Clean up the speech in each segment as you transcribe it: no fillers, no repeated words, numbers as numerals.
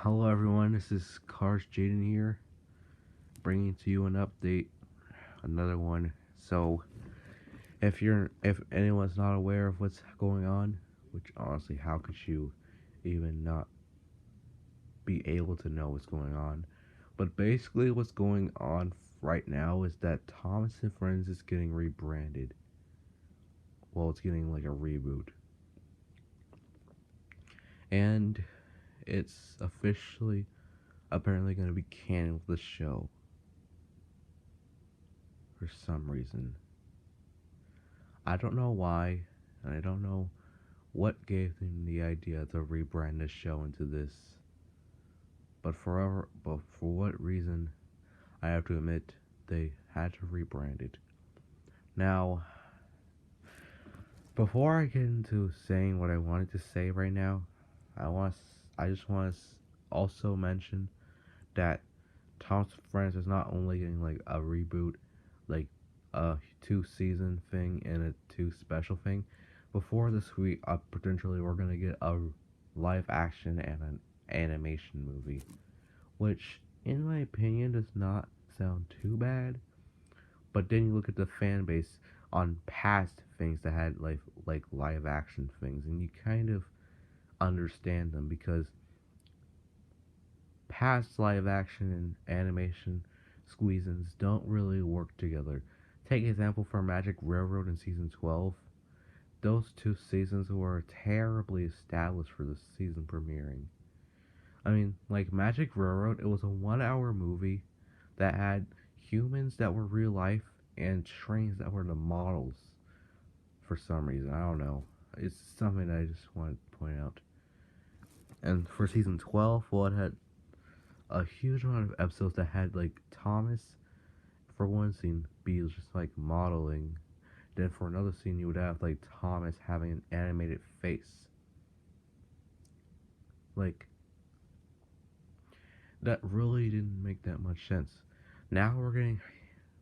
Hello everyone, this is Cars Jaden here, bringing to you an update, another one. So, if anyone's not aware of what's going on, which honestly, how could you even not be able to know what's going on? But basically, what's going on right now is that Thomas and Friends is getting rebranded. Well, it's getting like a reboot, and it's officially apparently going to be canon with the show for some reason. I don't know why, and I don't know what gave them the idea to rebrand the show into this. But for what reason, I have to admit they had to rebrand it. Now, before I get into saying what I wanted to say right now, I just want to also mention that Tom's Friends is not only getting like a reboot, like a 2 season thing and a 2 special thing. Before this week, potentially we're gonna get a live action and an animation movie, which, in my opinion, does not sound too bad. But then you look at the fan base on past things that had like live action things, and you kind of understand them because past live action and animation squeezins don't really work together. Take example for Magic Railroad in season 12. Those 2 seasons were terribly established for the season premiering. I mean, like Magic Railroad, it was a 1 hour movie that had humans that were real life and trains that were the models for some reason. I don't know. It's something that I just want to point out. And for season 12, well, it had a huge amount of episodes that had like Thomas for one scene be just like modeling. Then for another scene you would have like Thomas having an animated face. Like that really didn't make that much sense. Now we're getting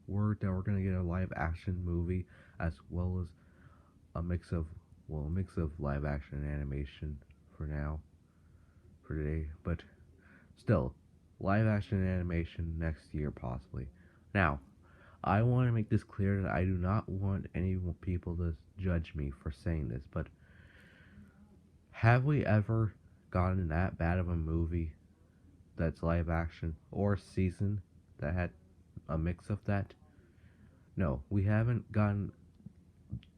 word that we're gonna get a live action movie as well as a mix of live action and animation for now, for today, but still, live action and animation next year possibly. Now, I want to make this clear that I do not want any people to judge me for saying this, but have we ever gotten that bad of a movie that's live action or season that had a mix of that? No, we haven't gotten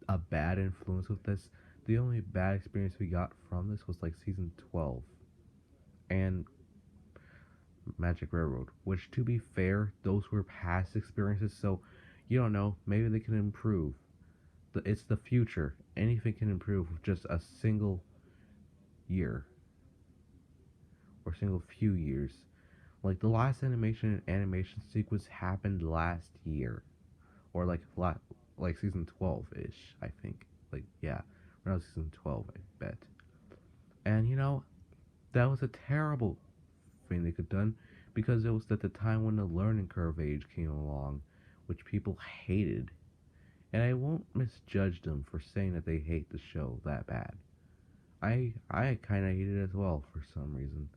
a bad influence with this. The only bad experience we got from this was like season 12 and Magic Railroad, which, to be fair, those were past experiences, so you don't know, maybe they can improve. It's the future. Anything can improve with just a single year or single few years. Like the last animation sequence happened last year, or like season 12 ish, I think. Like yeah, around season 12, I bet. And that was a terrible thing they could have done because it was at the time when the learning curve age came along, which people hated. And I won't misjudge them for saying that they hate the show that bad. I kind of hate it as well for some reason,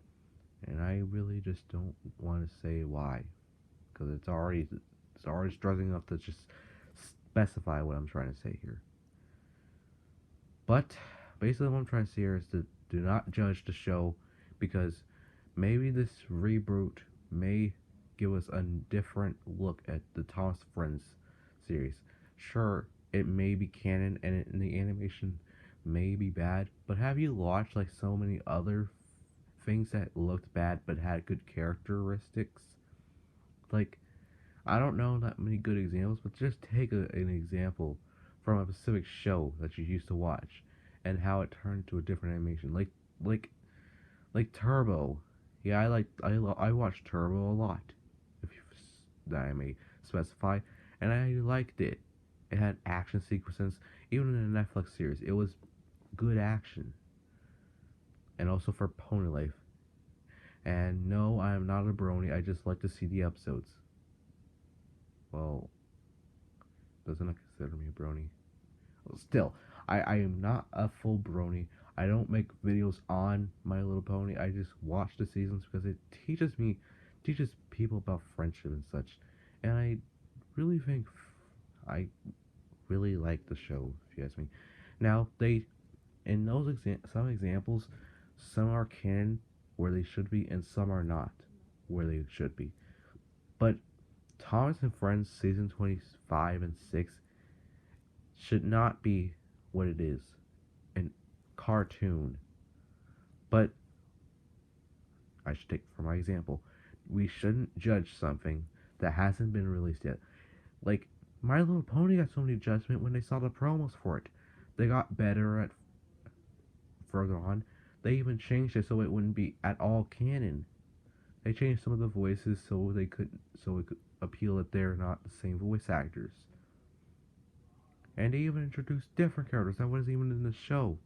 and I really just don't want to say why, because it's already struggling enough to just specify what I'm trying to say here. But basically, what I'm trying to say here is to do not judge the show because maybe this reboot may give us a different look at the Thomas Friends series. Sure, it may be canon and the animation may be bad, but have you watched like so many other things that looked bad but had good characteristics? Like, I don't know that many good examples, but just take an example from a specific show that you used to watch and how it turned to a different animation. Like like Turbo. Yeah, I watched Turbo a lot, if you that I may specify, and I liked it. It had action sequences, even in the Netflix series. It was good action, and also for Pony Life. And no, I am not a brony. I just like to see the episodes. Well, doesn't it consider me a brony? Well, still, I am not a full brony. I don't make videos on My Little Pony. I just watch the seasons because it teaches people about friendship and such. And I really think I really like the show, if you ask me. Now, in some examples, some are canon where they should be, and some are not where they should be. But Thomas and Friends season 25 and 6 should not be what it is, an cartoon. But I should take for my example, we shouldn't judge something that hasn't been released yet. Like My Little Pony got so many judgment when they saw the promos for it. They got better at further on. They even changed it so it wouldn't be at all canon. They changed some of the voices so it could appeal that they're not the same voice actors. And they even introduced different characters that wasn't even in the show.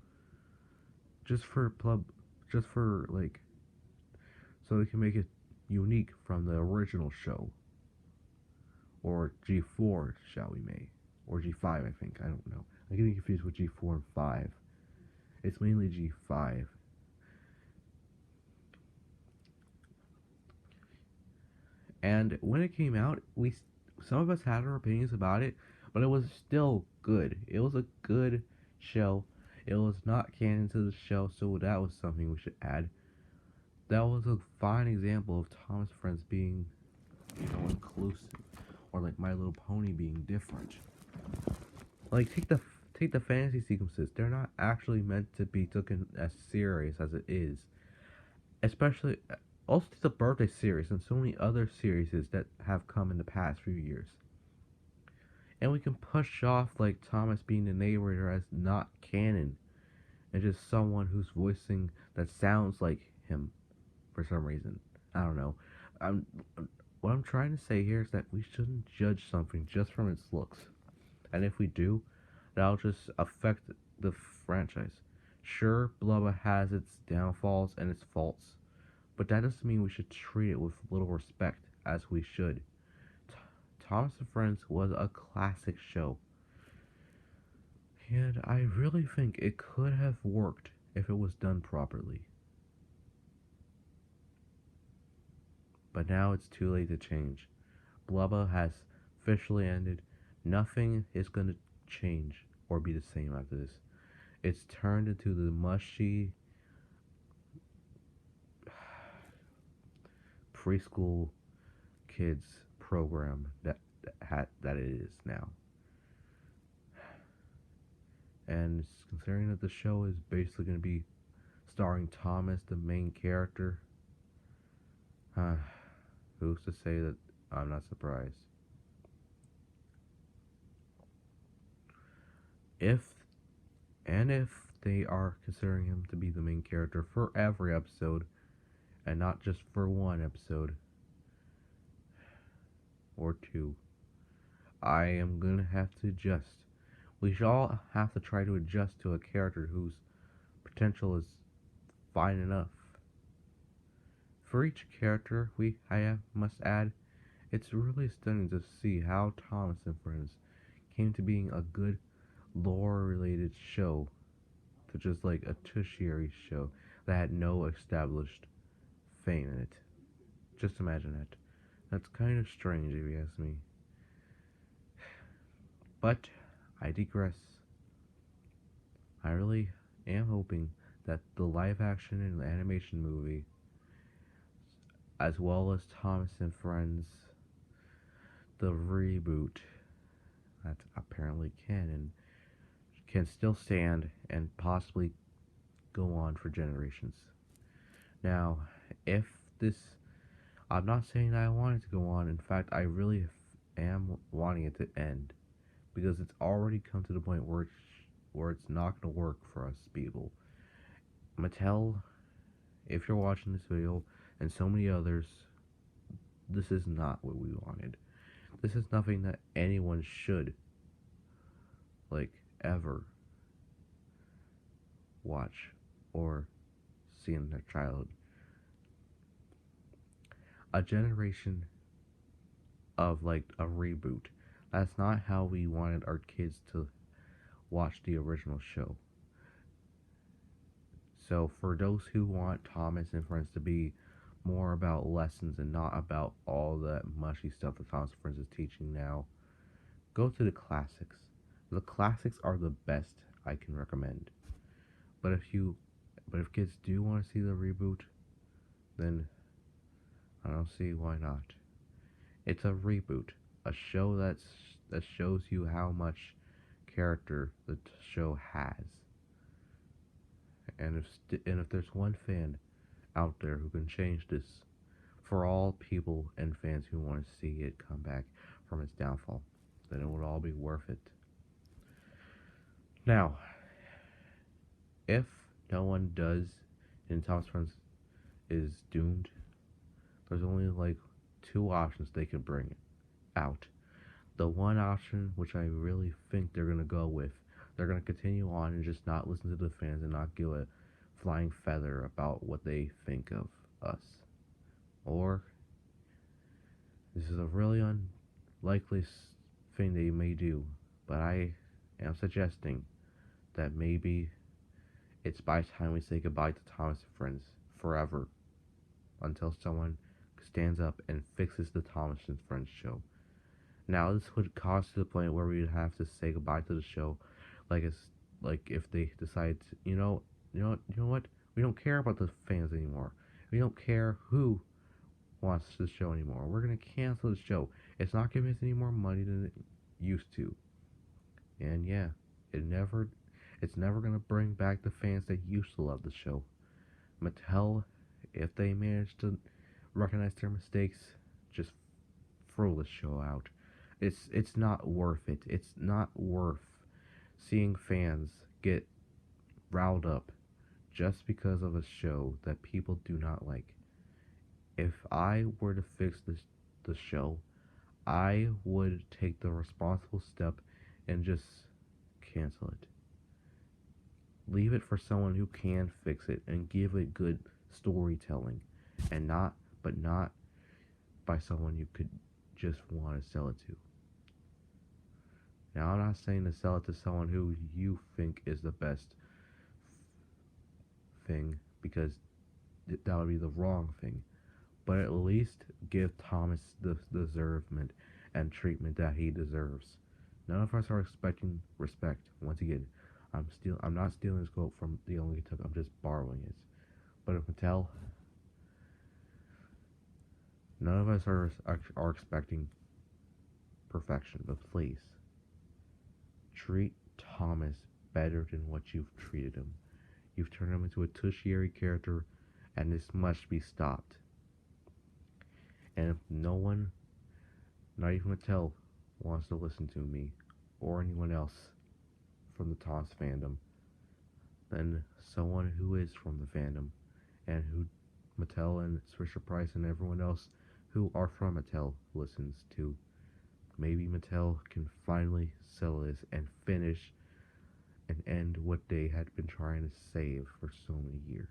Just for plub just for like so they can make it unique from the original show. Or G4, shall we may. Or G5, I think. I don't know. I'm getting confused with G4 and 5. It's mainly G5. And when it came out, some of us had our opinions about it, but it was still good. It was a good show. It was not canon to the show, so that was something we should add. That was a fine example of Thomas Friends being, inclusive, or like My Little Pony being different. Like take the fantasy sequences; they're not actually meant to be taken as serious as it is. Especially also the birthday series and so many other series that have come in the past few years. And we can push off like Thomas being the narrator as not canon and just someone who's voicing that sounds like him for some reason. I don't know. I'm, what I'm trying to say here is that we shouldn't judge something just from its looks. And if we do, that'll just affect the franchise. Sure, Blubba has its downfalls and its faults, but that doesn't mean we should treat it with little respect, as we should. Thomas and Friends was a classic show, and I really think it could have worked if it was done properly. But now it's too late to change. Blubba has officially ended. Nothing is going to change or be the same after this. It's turned into the mushy preschool kids program that it is now. And considering that the show is basically going to be starring Thomas, the main character, who's to say that I'm not surprised? If if they are considering him to be the main character for every episode and not just for one episode or two, I am gonna have to adjust. We should all have to try to adjust to a character whose potential is fine enough. For each character must add, it's really stunning to see how Thomas and Friends came to being a good lore-related show to just like a tertiary show that had no established fame in it. Just imagine that. That's kind of strange if you ask me. But I digress. I really am hoping that the live action and animation movie, as well as Thomas and Friends, the reboot that's apparently canon, can still stand and possibly go on for generations. Now, if this, I'm not saying that I want it to go on. In fact, I really am wanting it to end because it's already come to the point where it's not going to work for us people. Mattel, if you're watching this video, and so many others, this is not what we wanted. This is nothing that anyone should, like, ever watch or see in their childhood. A generation of, like, a reboot. That's not how we wanted our kids to watch the original show. So for those who want Thomas and Friends to be more about lessons and not about all that mushy stuff that Thomas and Friends is teaching now, go to the classics. The classics are the best I can recommend. But if kids do want to see the reboot, then I don't see why not. It's a reboot, a show that shows you how much character the show has. And if there's one fan out there who can change this for all people and fans who want to see it come back from its downfall, then it would all be worth it. Now, if no one does, and Thomas Friends is doomed, there's only like two options they can bring out. The one option, which I really think they're gonna go with, they're gonna continue on and just not listen to the fans and not give a flying feather about what they think of us. Or this is a really unlikely thing they may do, but I am suggesting that maybe it's by time we say goodbye to Thomas and Friends forever, until someone stands up and fixes the Thomas and Friends show. Now this would cause to the point where we'd have to say goodbye to the show, like if they decide to, you know what, we don't care about the fans anymore. We don't care who wants the show anymore. We're gonna cancel the show. It's not giving us any more money than it used to. And yeah, it's never gonna bring back the fans that used to love the show. Mattel, if they manage to recognize their mistakes, just throw the show out. It's not worth it. It's not worth seeing fans get riled up just because of a show that people do not like. If I were to fix the show, I would take the responsible step and just cancel it. Leave it for someone who can fix it and give it good storytelling, and not by someone you could just want to sell it to. Now, I'm not saying to sell it to someone who you think is the best thing, because that would be the wrong thing. But at least give Thomas the deservement and treatment that he deserves. None of us are expecting respect. Once again, I'm not stealing this quote from the only took. I'm just borrowing it. But if Mattel, none of us are expecting perfection. But please, treat Thomas better than what you've treated him. You've turned him into a tertiary character, and this must be stopped. And if no one, not even Mattel, wants to listen to me, or anyone else from the Thomas fandom, then someone who is from the fandom, and who Mattel and Fisher Price and everyone else who are from Mattel listens to, maybe Mattel can finally sell this and finish and end what they had been trying to save for so many years.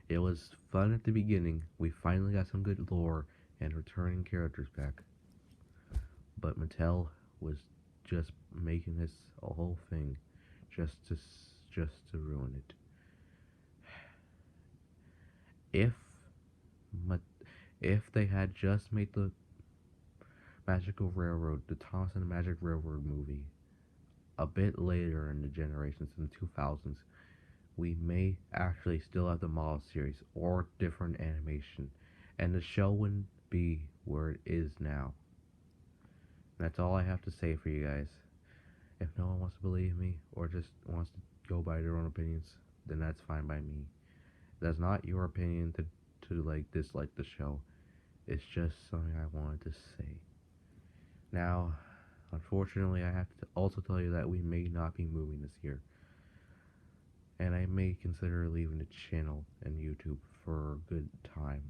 It was fun at the beginning. We finally got some good lore and returning characters back. But Mattel was just making this a whole thing just to ruin it. If they had just made the Magical Railroad, the Thomas and the Magic Railroad movie, a bit later in the generations, in the 2000s, we may actually still have the model series or different animation, and the show wouldn't be where it is now. And that's all I have to say for you guys. If no one wants to believe me or just wants to go by their own opinions, then that's fine by me. That's not your opinion to like dislike the show. It's just something I wanted to say. Now, unfortunately, I have to also tell you that we may not be moving this year. And I may consider leaving the channel and YouTube for a good time.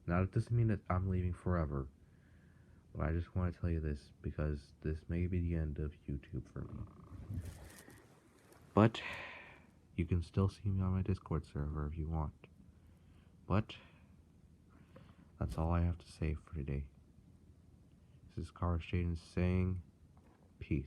Now, it doesn't mean that I'm leaving forever. But I just want to tell you this, because this may be the end of YouTube for me. But you can still see me on my Discord server if you want. But that's all I have to say for today. This is Car Shaden saying peace.